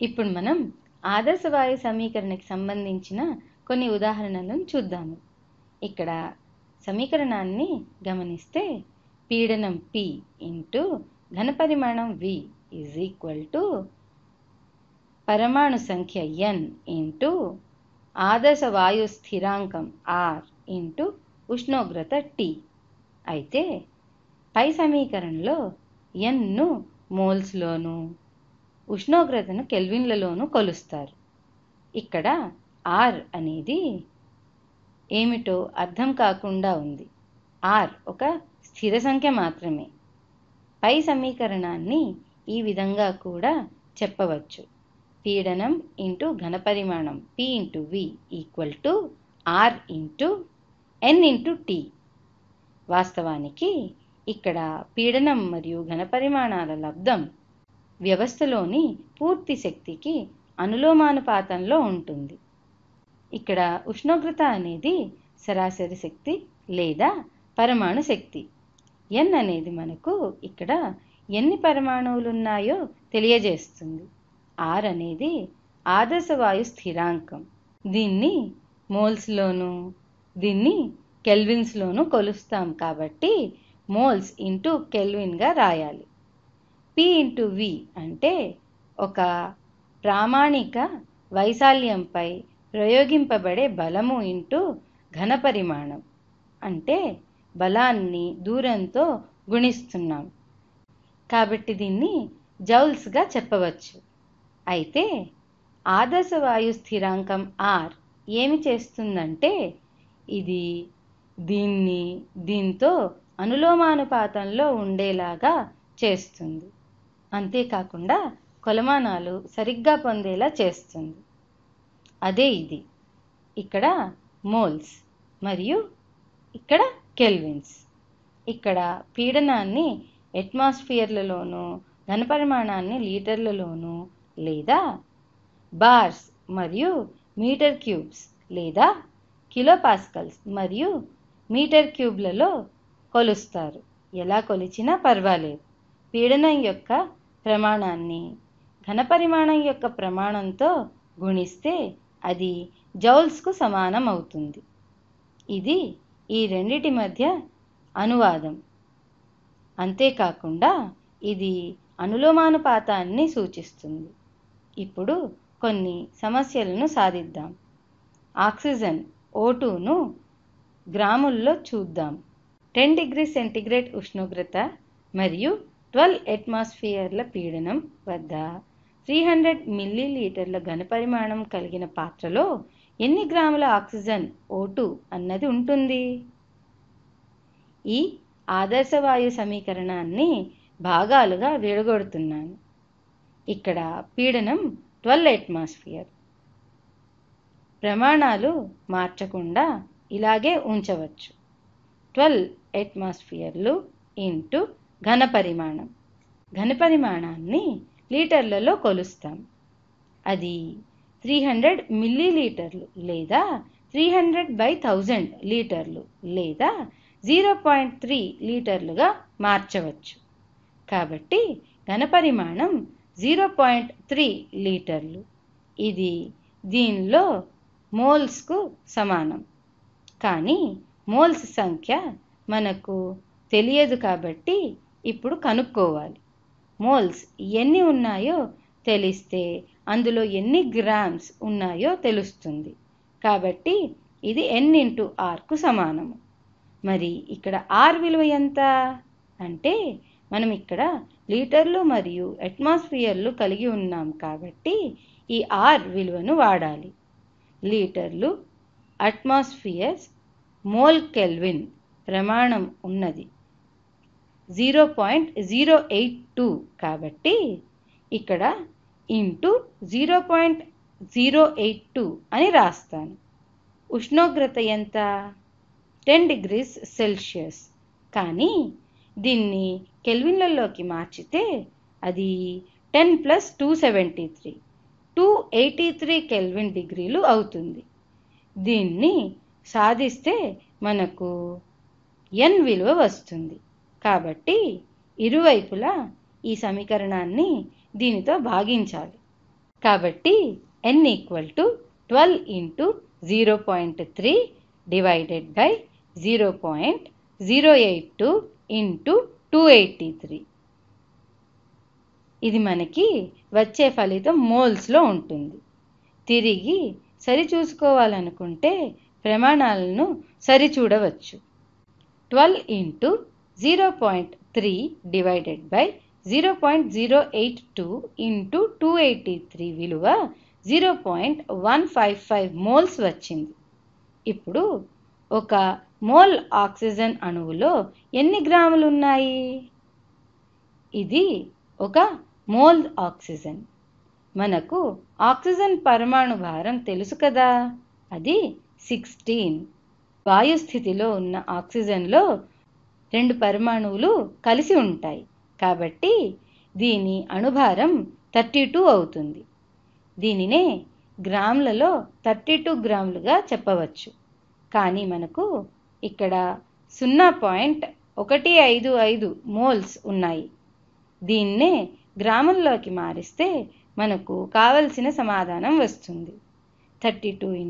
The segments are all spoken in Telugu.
ఇప్పుడు మనం ఆదర్శ వాయు సమీకరణకి సంబంధించిన కొన్ని ఉదాహరణలను చూద్దాము. ఇక్కడ సమీకరణాన్ని గమనిస్తే పీడనం P ఇంటూ ఘనపరిమాణం V ఈజ్ ఈక్వల్ టు పరమాణు సంఖ్య N ఇంటూ ఆదర్శ వాయు స్థిరాంకం R ఇంటూ ఉష్ణోగ్రత T. అయితే పై సమీకరణలో Nను మోల్స్లోను, ఉష్ణోగ్రతను కెల్విన్లలోనూ కొలుస్తారు. ఇక్కడ R అనేది ఏమిటో అర్థం కాకుండా ఉంది. R ఒక స్థిర సంఖ్య మాత్రమే. పై సమీకరణాన్ని ఈ విధంగా కూడా చెప్పవచ్చు. పీడనం ఇంటూ ఘనపరిమాణం P into V equal to R into N into T. వాస్తవానికి ఇక్కడ పీడనం మరియు ఘనపరిమాణాల లబ్ధం వ్యవస్థలోని పూర్తి శక్తికి అనులోమానుపాతంలో ఉంటుంది. ఇక్కడ ఉష్ణోగ్రత అనేది సరాసరి శక్తి లేదా పరమాణు శక్తి. N అనేది మనకు ఇక్కడ ఎన్ని పరమాణువులు ఉన్నాయో తెలియజేస్తుంది. R అనేది ఆదర్శ వాయు స్థిరాంకం. దీన్ని మోల్స్లోను, దీన్ని కెల్విన్స్లోను కొలుస్తాం కాబట్టి మోల్స్ ఇంటూ కెల్విన్గా రాయాలి. P ఇంటూ V అంటే ఒక ప్రామాణిక వైశాల్యంపై ప్రయోగింపబడే బలము ఇంటూ ఘనపరిమాణం అంటే బలాన్ని దూరంతో గుణిస్తున్నాం కాబట్టి దీన్ని జౌల్స్గా చెప్పవచ్చు. అయితే ఆదర్శ వాయు స్థిరాంకం R ఏమి చేస్తుందంటే ఇది దీంతో అనులోమానుపాతంలో ఉండేలాగా చేస్తుంది. అంతేకాకుండా కొలమానాలు సరిగ్గా పొందేలా చేస్తుంది. అదే ఇది. ఇక్కడ మోల్స్ మరియు ఇక్కడ కెల్విన్స్. ఇక్కడ పీడనాన్ని అట్మాస్ఫియర్లలోనూ, ఘనపరిమాణాన్ని లీటర్లలోనూ లేదా బార్స్ మరియు మీటర్ క్యూబ్స్ లేదా కిలోపాస్కల్స్ మరియు మీటర్ క్యూబ్లలో కొలుస్తారు. ఎలా కొలిచినా పర్వాలేదు. పీడనం యొక్క ప్రమాణాన్ని ఘనపరిమాణం యొక్క ప్రమాణంతో గుణిస్తే అది జౌల్స్కు సమానం అవుతుంది. ఇది ఈ రెండిటి మధ్య అనువాదం. అంతేకాకుండా ఇది అనులోమానుపాతాన్ని సూచిస్తుంది. ఇప్పుడు కొన్ని సమస్యలను సాధిద్దాం. ఆక్సిజన్ O2ను గ్రాముల్లో చూద్దాం. 10 డిగ్రీ సెంటీగ్రేడ్ ఉష్ణోగ్రత మరియు 12 అట్మాస్ఫియర్ల పీడనం వద్ద 300 మిల్లీలీటర్ల ఘనపరిమాణం కలిగిన పాత్రలో ఎన్ని గ్రాముల ఆక్సిజన్ O2 అన్నది ఉంటుంది? ఈ ఆదర్శ వాయు సమీకరణాన్ని భాగాలుగా విడగొడుతున్నాను. ఇక్కడ పీడనం 12 అట్మాస్ఫియర్. ప్రమాణాలు మార్చకుండా ఇలాగే ఉంచవచ్చు. 12 అట్మాస్ఫియర్లు ఇంటూ ఘనపరిమాణం. ఘనపరిమాణాన్ని లీటర్లలో కొలుస్తాం. అది 300 మిల్లీలీటర్లు లేదా 300/1000 లీటర్లు లేదా 0.3 లీటర్లుగా మార్చవచ్చు. కాబట్టి ఘనపరిమాణం 0.3 లీటర్లు. ఇది దీనిలో మోల్స్కు సమానం. కానీ మోల్స్ సంఖ్య మనకు తెలియదు కాబట్టి ఇప్పుడు కనుక్కోవాలి. మోల్స్ ఎన్ని ఉన్నాయో తెలిస్తే అందులో ఎన్ని గ్రామ్స్ ఉన్నాయో తెలుస్తుంది. కాబట్టి ఇది N ఇంటూ Rకు సమానము. మరి ఇక్కడ R విలువ ఎంత అంటే మనం ఇక్కడ లీటర్లు మరియు అట్మాస్ఫియర్లు కలిగి ఉన్నాం కాబట్టి ఈ R విలువను వాడాలి. లీటర్లు, అట్మాస్ఫియర్స్, మోల్ కెల్విన్ ప్రమాణం ఉన్నది 0.082 కాబట్టి ఇక్కడ ఇంటూ 0.082 అని రాస్తాను. ఉష్ణోగ్రత ఎంత? 10 డిగ్రీస్ సెల్సియస్. కానీ దీన్ని కెల్విన్లలోకి మార్చితే అది 10 + 273 283 కెల్విన్ డిగ్రీలు అవుతుంది. దీన్ని సాధిస్తే మనకు N విలువ వస్తుంది. కాబట్టి ఇరువైపులా ఈ సమీకరణాన్ని దీనితో భాగించాలి. కాబట్టి n = 12 × 0.3 డివైడెడ్ బై 0.082 × 283. ఇది మనకి వచ్చే ఫలితం మోల్స్లో ఉంటుంది. తిరిగి సరిచూసుకోవాలనుకుంటే ప్రమాణాలను సరిచూడవచ్చు. 12 × 0.3 డివైడెడ్ బై 0.082 × 283 విలువ 0.155 మోల్స్ వచ్చింది. ఇప్పుడు ఒక మోల్ ఆక్సిజన్ అణువులో ఎన్ని గ్రాములు ఉన్నాయి? ఇది ఒక మోల్ ఆక్సిజన్. మనకు ఆక్సిజన్ పరమాణు భారం తెలుసు కదా, అది 16. వాయు స్థితిలో ఉన్న ఆక్సిజన్లో 2 పరమాణువులు కలిసి ఉంటాయి కాబట్టి దీని అణుభారం 32 అవుతుంది. దీనినే గ్రాములలో 32 గ్రాములుగా చెప్పవచ్చు. కానీ మనకు ఇక్కడ 0.155 మోల్స్ ఉన్నాయి. దీన్నే గ్రాముల్లోకి మారిస్తే మనకు కావలసిన సమాధానం వస్తుంది. 32 ×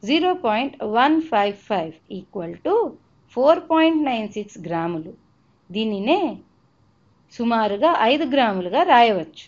0.155 = 4.96 గ్రాములు. దీనినే సుమారుగా 5 గ్రాములుగా రాయవచ్చు.